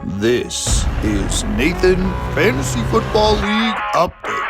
This is Nathan Fantasy Football League Updates.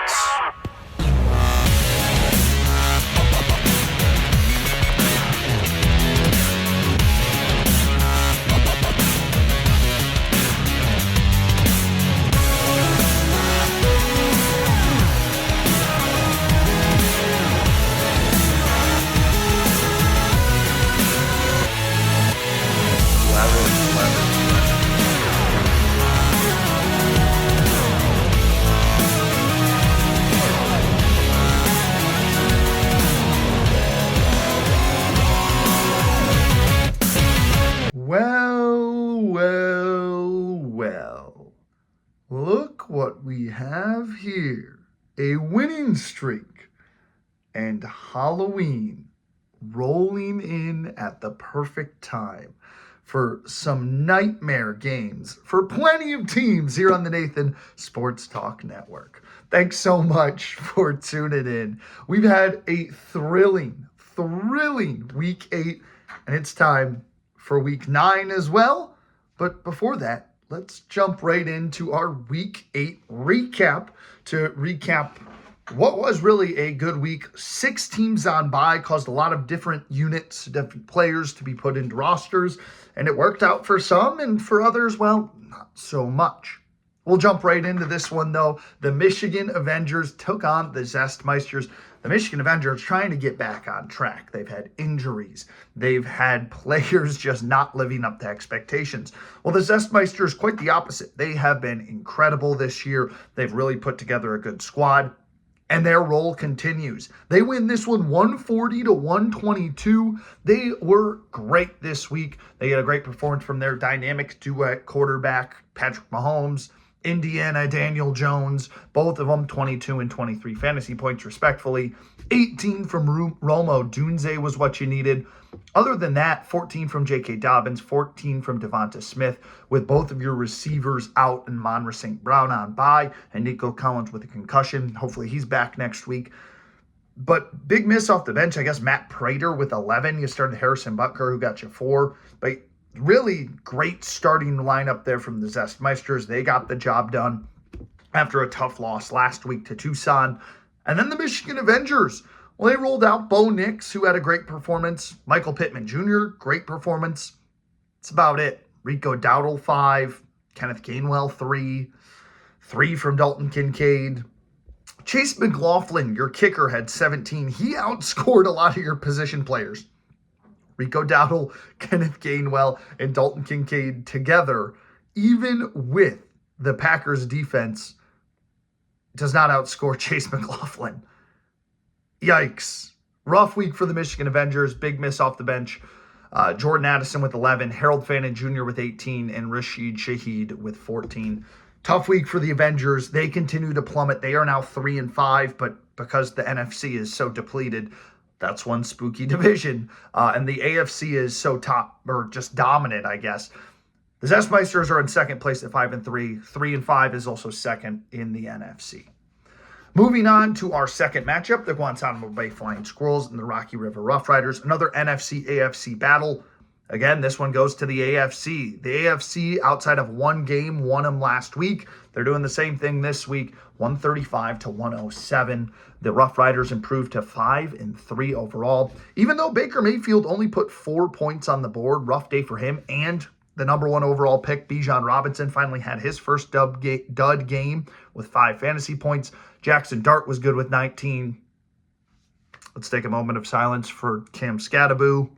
Well. Look what we have here. A winning streak and Halloween rolling in at the perfect time for some nightmare games for plenty of teams here on the Nathan Sports Talk Network. Thanks so much for tuning in. We've had a thrilling week 8, and it's time for week 9 as well. But before that, let's jump right into our week 8 recap to recap what was really a good week. 6 teams on bye caused a lot of different units, different players to be put into rosters, and it worked out for some, and for others, well, not so much. We'll jump right into this one, though. The Michigan Avengers took on the Zestmeisters. The Michigan Avengers trying to get back on track. They've had injuries. They've had players just not living up to expectations. Well, the Zestmeisters, quite the opposite. They have been incredible this year. They've really put together a good squad, and their role continues. They win this one 140-122. They were great this week. They had a great performance from their dynamic duet quarterback, Patrick Mahomes, Indiana, Daniel Jones, both of them 22 and 23 fantasy points respectively. 18 from Romo Dunze was what you needed. Other than that, 14 from J.K. Dobbins, 14 from Devonta Smith, with both of your receivers out and Monra St. Brown on bye, and Nico Collins with a concussion. Hopefully he's back next week. But big miss off the bench, I guess Matt Prater with 11. You started Harrison Butker, who got you 4. But really great starting lineup there from the Zestmeisters. They got the job done after a tough loss last week to Tucson. And then the Michigan Avengers, well, they rolled out Bo Nix, who had a great performance. Michael Pittman Jr., great performance. That's about it. Rico Dowdle, 5. Kenneth Gainwell, 3. 3 from Dalton Kincaid. Chase McLaughlin, your kicker, had 17. He outscored a lot of your position players. Rico Dowdle, Kenneth Gainwell, and Dalton Kincaid together, even with the Packers defense, does not outscore Chase McLaughlin. Yikes. Rough week for the Michigan Avengers. Big miss off the bench. Jordan Addison with 11, Harold Fannin Jr. with 18, and Rashid Shaheed with 14. Tough week for the Avengers. They continue to plummet. They are now 3-5, but because the NFC is so depleted, that's one spooky division. And the AFC is so top, or just dominant, I guess. The Zestmeisters are in second place at 5-3. 3-5 is also second in the NFC. Moving on to our second matchup, the Guantanamo Bay Flying Squirrels and the Rocky River Rough Riders. Another NFC-AFC battle. Again, this one goes to the AFC. The AFC, outside of one game, won them last week. They're doing the same thing this week, 135-107. The Rough Riders improved to 5-3 overall. Even though Baker Mayfield only put 4 points on the board, rough day for him, and the number 1 overall pick, Bijan Robinson, finally had his first dud game with 5 fantasy points. Jackson Dart was good with 19. Let's take a moment of silence for Cam Scadaboo.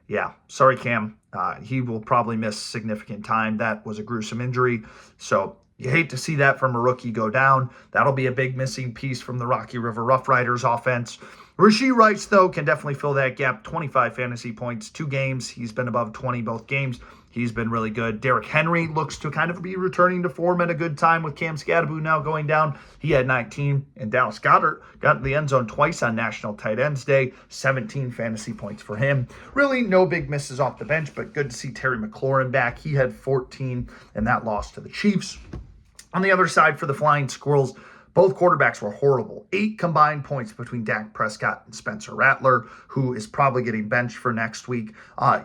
Yeah, sorry, Cam. He will probably miss significant time. That was a gruesome injury. So you hate to see that from a rookie go down. That'll be a big missing piece from the Rocky River Rough Riders offense. Rashee Rice, though, can definitely fill that gap. 25 fantasy points, 2 games. He's been above 20 both games. He's been really good. Derrick Henry looks to kind of be returning to form at a good time with Cam Scadaboo now going down. He had 19, and Dallas Goedert got in the end zone twice on National Tight Ends Day. 17 fantasy points for him. Really no big misses off the bench, but good to see Terry McLaurin back. He had 14, and that loss to the Chiefs. On the other side for the Flying Squirrels, Both quarterbacks were horrible. 8 combined points between Dak Prescott and Spencer Rattler, who is probably getting benched for next week.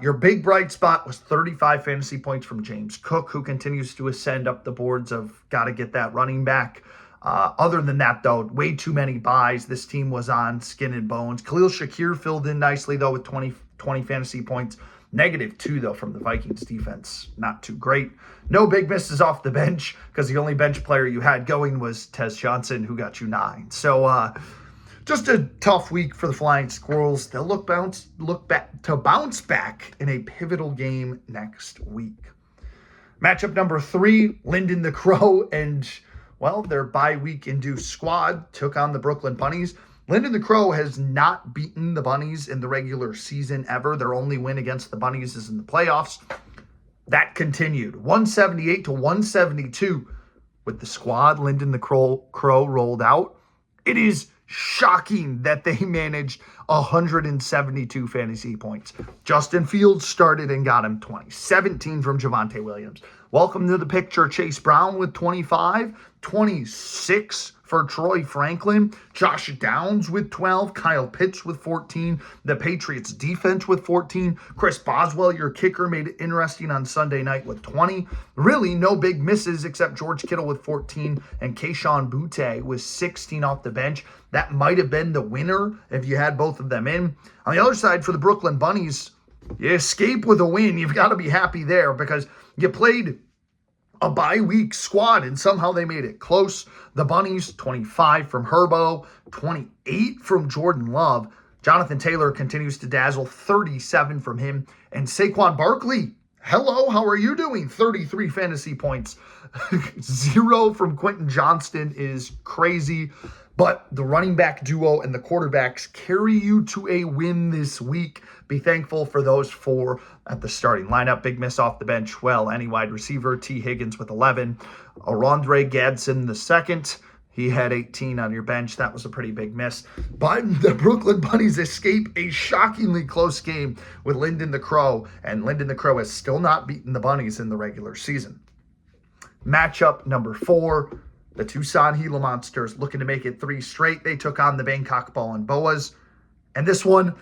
Your big bright spot was 35 fantasy points from James Cook, who continues to ascend up the boards of got to get that running back. Other than that, though, way too many buys. This team was on skin and bones. Khalil Shakir filled in nicely, though, with 20 fantasy points. -2, though, from the Vikings defense. Not too great. No big misses off the bench because the only bench player you had going was Tez Johnson, who got you 9. So just a tough week for the Flying Squirrels. They'll look back to bounce back in a pivotal game next week. Matchup number 3, Lyndon the Crow and, well, their bye-week induced squad took on the Brooklyn Bunnies. Lyndon the Crow has not beaten the Bunnies in the regular season ever. Their only win against the Bunnies is in the playoffs. That continued. 178-172 with the squad Lyndon the Crow rolled out. It is shocking that they managed 172 fantasy points. Justin Fields started and got him 20. 17 from Javonte Williams. Welcome to the picture, Chase Brown with 25. 26 for Troy Franklin. Josh Downs with 12. Kyle Pitts with 14. The Patriots defense with 14. Chris Boswell, your kicker, made it interesting on Sunday night with 20. Really no big misses except George Kittle with 14 and Kayshon Boutte with 16 off the bench. That might have been the winner if you had both of them in. On the other side, for the Brooklyn Bunnies, you escape with a win. You've got to be happy there because you played a bye-week squad, and somehow they made it close. The Bunnies, 25 from Herbo, 28 from Jordan Love. Jonathan Taylor continues to dazzle, 37 from him. And Saquon Barkley, hello, how are you doing? 33 fantasy points. 0 from Quentin Johnston is crazy. But the running back duo and the quarterbacks carry you to a win this week. Be thankful for those 4 at the starting lineup. Big miss off the bench. Well, any wide receiver. T. Higgins with 11. Arondre Gadsden the second. He had 18 on your bench. That was a pretty big miss. But the Brooklyn Bunnies escape a shockingly close game with Lyndon the Crow. And Lyndon the Crow has still not beaten the Bunnies in the regular season. Matchup number 4. The Tucson Gila Monsters looking to make it 3 straight. They took on the Bangkok Ball and Boas. And this one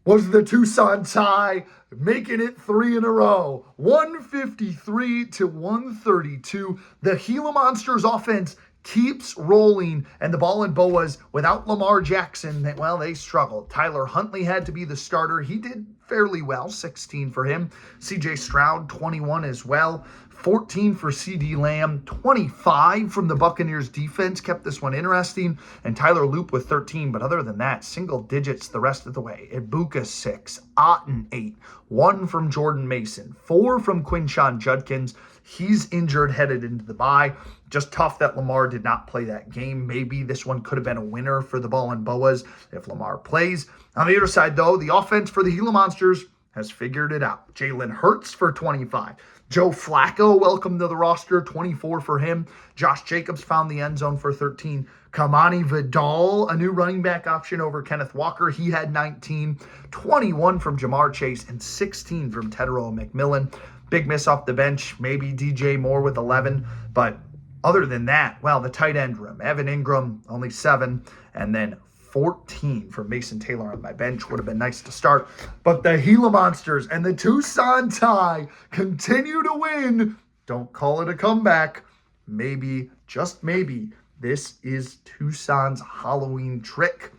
was the Tucson tie, making it 3 in a row. 153-132. The Gila Monsters offense keeps rolling, and the Ball and Boas, without Lamar Jackson, well, they struggled. Tyler Huntley had to be the starter. He did fairly well, 16 for him. CJ Stroud, 21 as well. 14 for CD Lamb, 25 from the Buccaneers defense, kept this one interesting, and Tyler Loop with 13, but other than that, single digits the rest of the way. Ibuka 6, Otten 8, 1 from Jordan Mason, 4 from Quinshon Judkins. He's injured headed into the bye. Just tough that Lamar did not play that game. Maybe this one could have been a winner for the Ball and Boas if Lamar plays. On the other side, though, the offense for the Gila Monsters has figured it out. Jalen Hurts for 25. Joe Flacco, welcome to the roster, 24 for him. Josh Jacobs found the end zone for 13. Kamani Vidal, a new running back option over Kenneth Walker. He had 19. 21 from Jamar Chase and 16 from Tedero McMillan. Big miss off the bench, maybe DJ Moore with 11. But other than that, well, the tight end room. Evan Ingram, only 7. And then 14 from Mason Taylor on my bench. Would have been nice to start. But the Gila Monsters and the Tucson tie continue to win. Don't call it a comeback. Maybe, just maybe, this is Tucson's Halloween trick.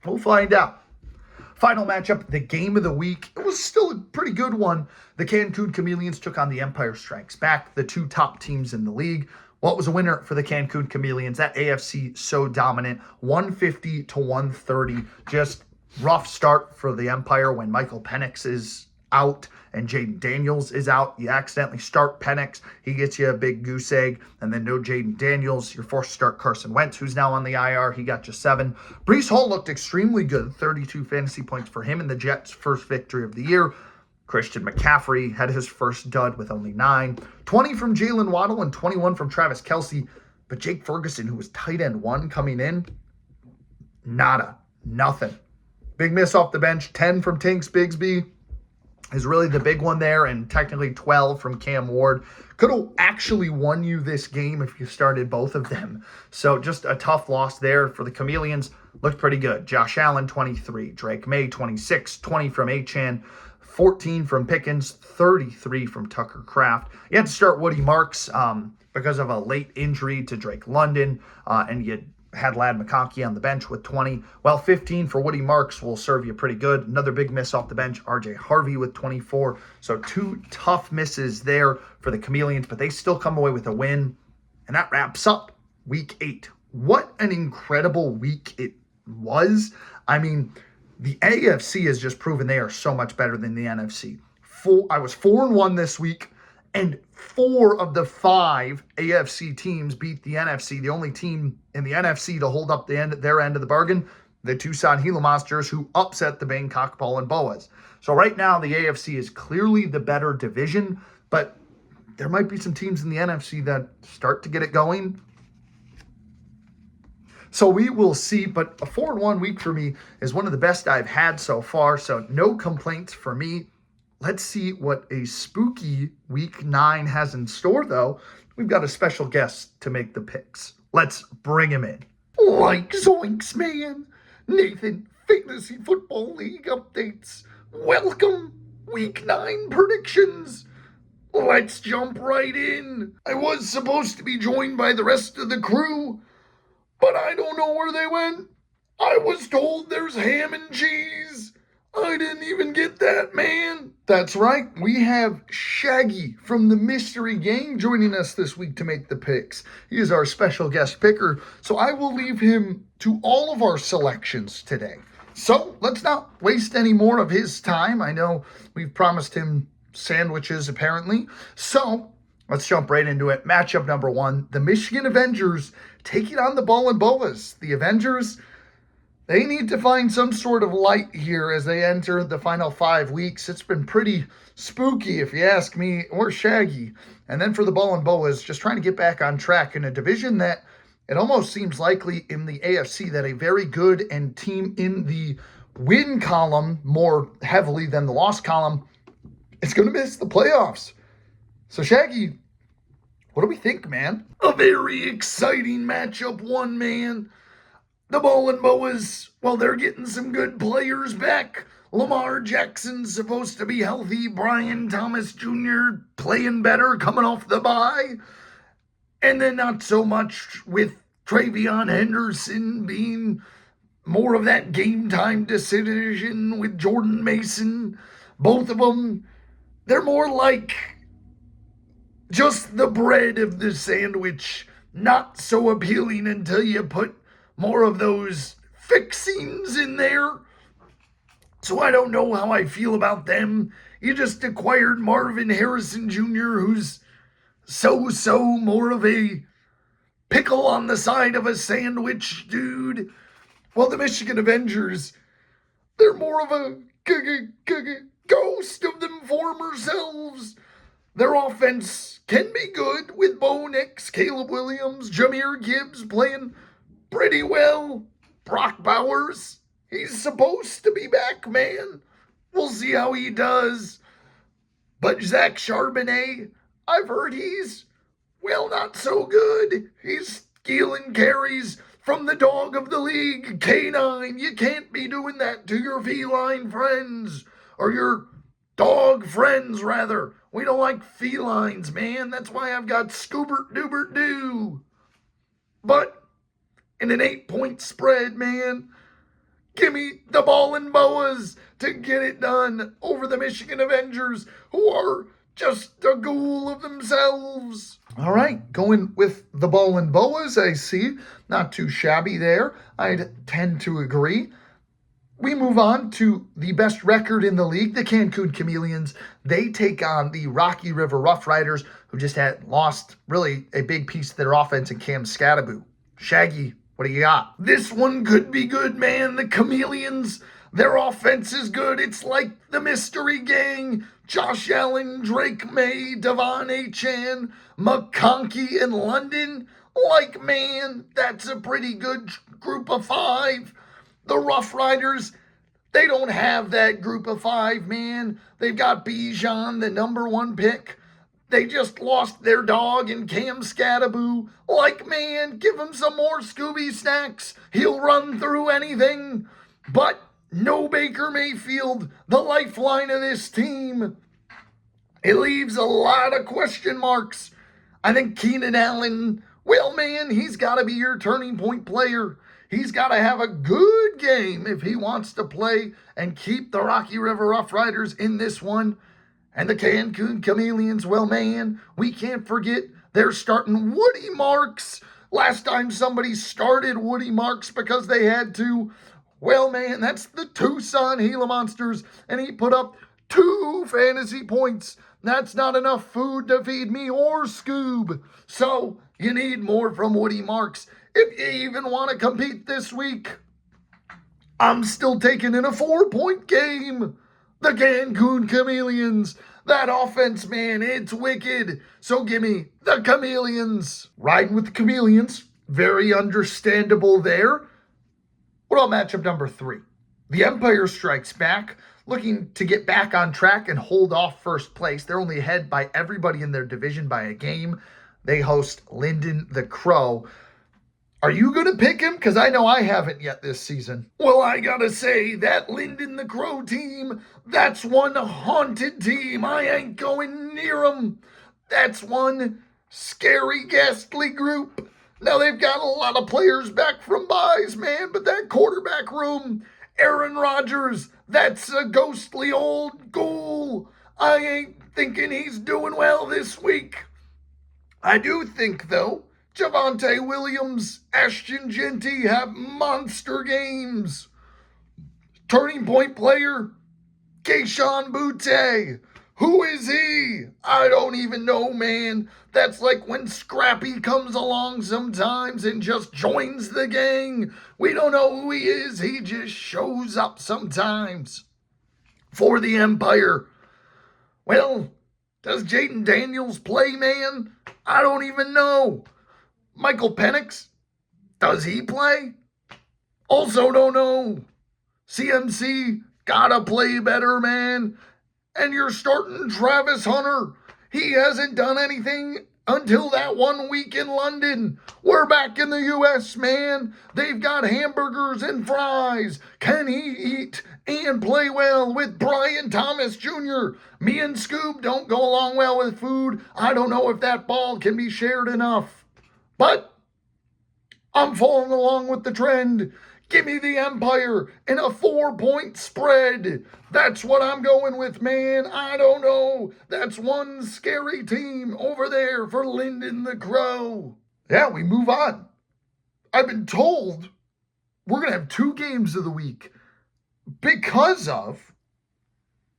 We'll find out. Final matchup, the game of the week. It was still a pretty good one. The Cancun Chameleons took on the Empire Strikes Back, the 2 top teams in the league. What was a winner for the Cancun Chameleons? That AFC so dominant, 150-130. Just rough start for the Empire when Michael Penix is out and Jaden Daniels is out. You accidentally start Penix. He gets you a big goose egg. And then no Jaden Daniels. You're forced to start Carson Wentz, who's now on the IR. He got you 7. Breece Hall looked extremely good. 32 fantasy points for him in the Jets' first victory of the year. Christian McCaffrey had his first dud with only 9. 20 from Jalen Waddle and 21 from Travis Kelce. But Jake Ferguson, who was tight end 1 coming in, nada, nothing. Big miss off the bench. 10 from Tanks Bigsby. is really the big one there, and technically 12 from Cam Ward. Could have actually won you this game if you started both of them. So just a tough loss there for the Chameleons. Looked pretty good. Josh Allen, 23. Drake May, 26. 20 from Achane. 14 from Pickens. 33 from Tucker Kraft. You had to start Woody Marks because of a late injury to Drake London, and you had Ladd McConkey on the bench with 20. Well, 15 for Woody Marks will serve you pretty good. Another big miss off the bench, RJ Harvey with 24. So 2 tough misses there for the Chameleons, but they still come away with a win. And that wraps up week 8. What an incredible week it was. I mean, the AFC has just proven they are so much better than the NFC. I was 4-1 this week, and 4 of the 5 AFC teams beat the NFC. The only team in the NFC to hold up their end of the bargain, the Tucson Gila Monsters, who upset the Bangkok Ballenboas. So right now, the AFC is clearly the better division, but there might be some teams in the NFC that start to get it going. So we will see, but a 4-1 week for me is one of the best I've had so far, so no complaints for me. Let's see what a spooky week 9 has in store, though. We've got a special guest to make the picks. Let's bring him in. Like zoinks, man. Nathan, Fantasy Football League updates. Welcome, week 9 predictions. Let's jump right in. I was supposed to be joined by the rest of the crew, but I don't know where they went. I was told there's ham and cheese. I didn't even get that, man. That's right. We have Shaggy from the Mystery Gang joining us this week to make the picks. He is our special guest picker, so I will leave him to all of our selections today. So let's not waste any more of his time. I know we've promised him sandwiches, apparently. So let's jump right into it. Matchup number 1, the Michigan Avengers taking on the Ballenboas. The Avengers, they need to find some sort of light here as they enter the final 5 weeks. It's been pretty spooky, if you ask me, or Shaggy. And then for the Ballenboas, just trying to get back on track in a division that it almost seems likely in the AFC that a very good and team in the win column more heavily than the loss column is going to miss the playoffs. So Shaggy, what do we think, man? A very exciting matchup 1, man. The Ballenboas, well, they're getting some good players back. Lamar Jackson's supposed to be healthy. Brian Thomas Jr. playing better, coming off the bye. And then not so much with Travion Henderson being more of that game time decision with Jordan Mason. Both of them, they're more like just the bread of the sandwich. Not so appealing until you put more of those fixings in there. So I don't know how I feel about them. You just acquired Marvin Harrison Jr., who's so more of a pickle on the side of a sandwich dude. Well, the Michigan Avengers, they're more of a ghost of them former selves. Their offense can be good with Bo Nix, Caleb Williams, Jahmyr Gibbs playing pretty well. Brock Bowers, he's supposed to be back, man. We'll see how he does. But Zach Charbonnet, I've heard he's, well, not so good. He's stealing carries from the dog of the league, K9. You can't be doing that to your feline friends, or your dog friends, rather. We don't like felines, man. That's why I've got Scoobert Doobert Doo. But in an 8-point spread, man, give me the Ballenboas to get it done over the Michigan Avengers, who are just a ghoul of themselves. All right, going with the Ballenboas, I see. Not too shabby there. I'd tend to agree. We move on to the best record in the league, the Cancun Chameleons. They take on the Rocky River Rough Riders, who just had lost really a big piece of their offense in Cam Scattaboo. Shaggy, what do you got? This one could be good, man. The Chameleons, their offense is good. It's like the Mystery Gang. Josh Allen, Drake May, Devon Achane, McConkey, and London. Like, man, that's a pretty good group of 5. The Rough Riders, They don't have that group of five, man. They've got Bijan, the number one pick. They just lost their dog in Cam Scattaboo. Like, man, give him some more Scooby snacks. He'll run through anything. But no Baker Mayfield, the lifeline of this team. It leaves a lot of question marks. I think Keenan Allen, well, man, he's got to be your turning point player. He's got to have a good game if he wants to play and keep the Rocky River Rough Riders in this one. And the Cancun Chameleons, well, man, we can't forget they're starting Woody Marks. Last time somebody started Woody Marks because they had to, well, man, that's the Tucson Gila Monsters, and he put up 2 fantasy points. That's not enough food to feed me or Scoob. So you need more from Woody Marks if you even want to compete this week. I'm still taking in a 4-point game. The Cancun Chameleons. That offense, man, it's wicked. So give me the Chameleons. Riding with the Chameleons. Very understandable there. What about matchup number 3? The Empire strikes back, looking to get back on track and hold off first place. They're only ahead by everybody in their division by a game. They host Lyndon the Crow. Are you going to pick him? Because I know I haven't yet this season. Well, I got to say, that Lyndon the Crow team, that's one haunted team. I ain't going near them. That's one scary, ghastly group. Now, they've got a lot of players back from buys, man, but that quarterback room, Aaron Rodgers, that's a ghostly old ghoul. I ain't thinking he's doing well this week. I do think, though, Javonte Williams, Ashton Genty have monster games. Turning point player, Kayshon Boutte. Who is he? I don't even know, man. That's like when Scrappy comes along sometimes and just joins the gang. We don't know who he is. He just shows up sometimes. For the Empire, well, does Jaden Daniels play, man? I don't even know. Michael Penix, does he play? Also don't know. CMC, gotta play better, man. And you're starting Travis Hunter. He hasn't done anything until that 1 week in London. We're back in the U.S., man. They've got hamburgers and fries. Can he eat and play well with Brian Thomas Jr.? Me and Scoob don't go along well with food. I don't know if that ball can be shared enough. But I'm following along with the trend. Give me the Empire in a 4-point spread. That's what I'm going with, man. I don't know. That's one scary team over there for Lyndon the Crow. Yeah, we move on. I've been told we're going to have 2 games of the week because of,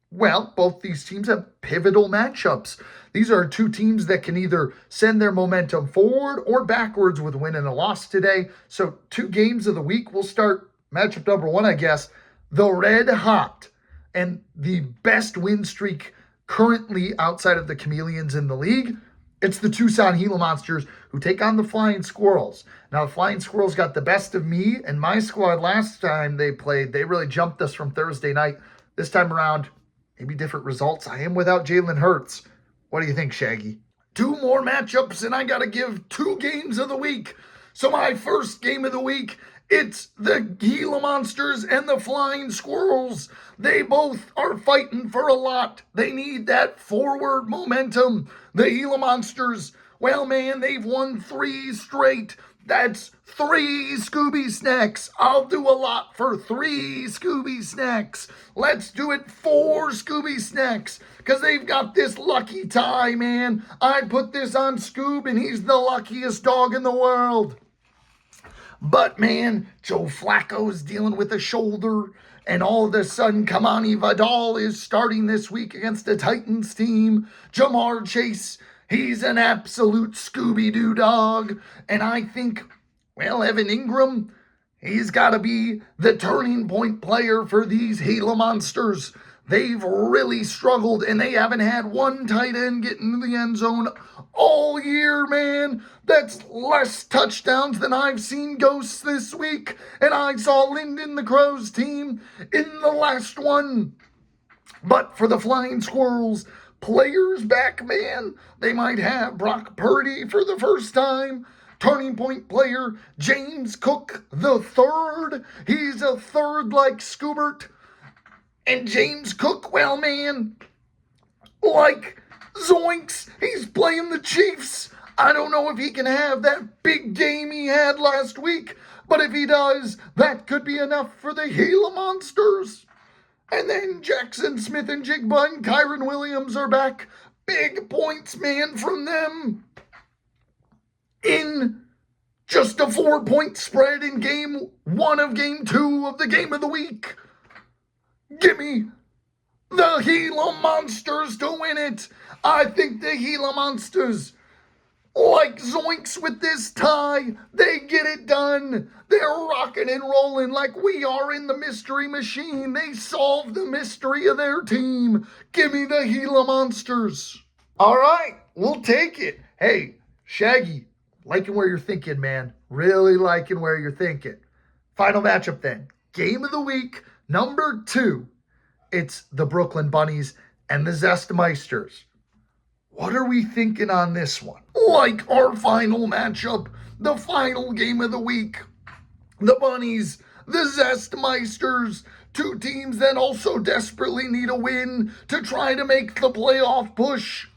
well, both these teams have pivotal matchups. These are 2 teams that can either send their momentum forward or backwards with a win and a loss today. So 2 games of the week. We'll start matchup number 1, I guess. The Red Hot and the best win streak currently outside of the Chameleons in the league. It's the Tucson Gila Monsters who take on the Flying Squirrels. Now, the Flying Squirrels got the best of me and my squad last time they played. They really jumped us from Thursday night. This time around, maybe different results. I am without Jalen Hurts. What do you think, Shaggy? 2 more matchups, and I got to give 2 games of the week. So my first game of the week, it's the Gila Monsters and the Flying Squirrels. They both are fighting for a lot. They need that forward momentum. The Gila Monsters, well, man, they've won 3 straight. That's 3 Scooby snacks. I'll do a lot for 3 Scooby snacks. Let's do it 4 Scooby snacks. Because they've got this lucky tie, man. I put this on Scoob, and he's the luckiest dog in the world. But, man, Joe Flacco's dealing with a shoulder. And all of a sudden, Kamani Vidal is starting this week against the Titans team. Jamar Chase, he's an absolute Scooby-Doo dog. And I think, well, Evan Ingram, he's got to be the turning point player for these Gila Monsters. they've really struggled, and they haven't had one tight end get into the end zone all year, man. That's less touchdowns than I've seen ghosts this week, and I saw Lyndon the Crow's team in the last one. But for the Flying Squirrels, players back, man, they might have Brock Purdy for the first time. Turning point player James Cook the third. He's a third like Scoobert. And James Cook, well, man, like Zoinks, he's playing the Chiefs. I don't know if he can have that big game he had last week, but if he does, that could be enough for the Gila Monsters. And then Jackson Smith and Jigba and Kyron Williams are back. Big points, man, from them. In just a 4-point spread in game 1 of game 2 of the game of the week. Give me the Gila Monsters to win it. I think the Gila Monsters, like Zoinks with this tie, they get it done. They're rocking and rolling like we are in the Mystery Machine. They solve the mystery of their team. Give me the Gila Monsters. All right, we'll take it. Hey, Shaggy, liking where you're thinking, man. Really liking where you're thinking. Final matchup then. Game of the week, number 2. It's the Brooklyn Bunnies and the Zestmeisters. What are we thinking on this one? Like our final matchup, the final game of the week. The Bunnies, the Zestmeisters, two teams that also desperately need a win to try to make the playoff push.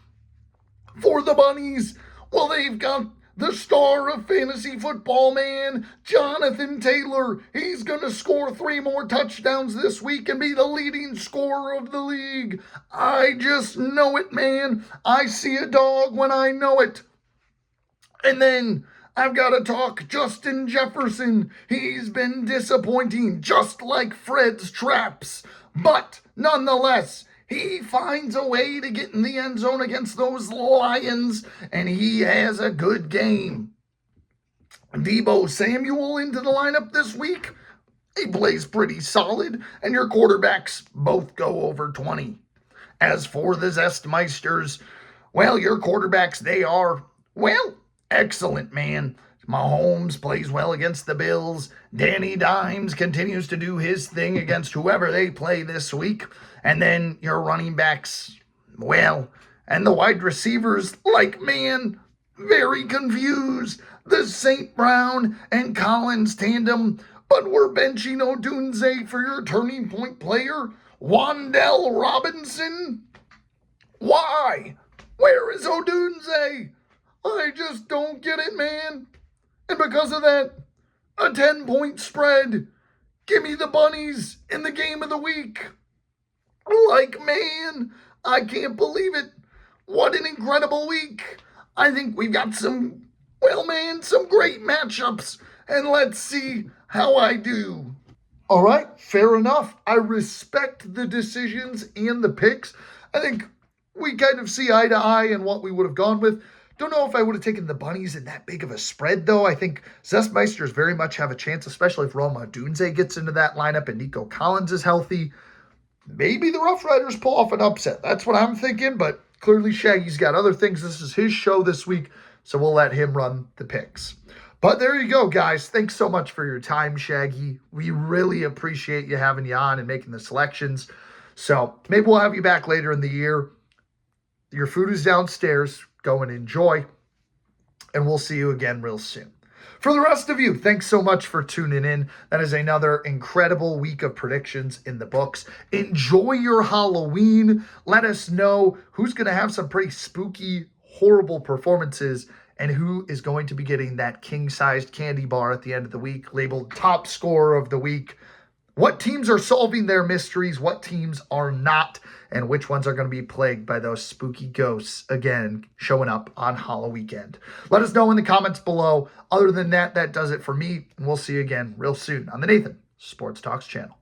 For the Bunnies, well, they've got the star of fantasy football, man, Jonathan Taylor. He's going to score 3 more touchdowns this week and be the leading scorer of the league. I just know it, man. I see a dog when I know it. And then I've got to talk Justin Jefferson. He's been disappointing, just like Fred's traps. But nonetheless, he finds a way to get in the end zone against those Lions, and he has a good game. Deebo Samuel into the lineup this week. He plays pretty solid, and your quarterbacks both go over 20. As for the Zestmeisters, well, your quarterbacks, they are, well, excellent, man. Mahomes plays well against the Bills. Danny Dimes continues to do his thing against whoever they play this week. And then your running backs, well, and the wide receivers, like, man, very confused. The St. Brown and Collins tandem, but we're benching Odunze for your turning point player, Wan'Dale Robinson. Why? Where is Odunze? I just don't get it, man. And because of that, a 10-point spread. Give me the Bunnies in the game of the week. Like, man, I can't believe it. What an incredible week. I think we've got some, well, man, some great matchups. And let's see how I do. All right, fair enough. I respect the decisions and the picks. I think we kind of see eye to eye in what we would have gone with. Don't know if I would have taken the Bunnies in that big of a spread, though. I think Zestmeisters very much have a chance, especially if Rome Odunze gets into that lineup and Nico Collins is healthy. Maybe the Rough Riders pull off an upset. That's what I'm thinking, but clearly Shaggy's got other things. This is his show this week, so we'll let him run the picks. But there you go, guys. Thanks so much for your time, Shaggy. We really appreciate you having you on and making the selections. So maybe we'll have you back later in the year. Your food is downstairs. Go and enjoy, and we'll see you again real soon. For the rest of you, thanks so much for tuning in. That is another incredible week of predictions in the books. Enjoy your Halloween. Let us know who's going to have some pretty spooky, horrible performances and who is going to be getting that king-sized candy bar at the end of the week, labeled top scorer of the week. What teams are solving their mysteries, what teams are not, and which ones are going to be plagued by those spooky ghosts, again, showing up on Halloween weekend. Let us know in the comments below. Other than that, that does it for me, and we'll see you again real soon on the Nathan Sports Talks channel.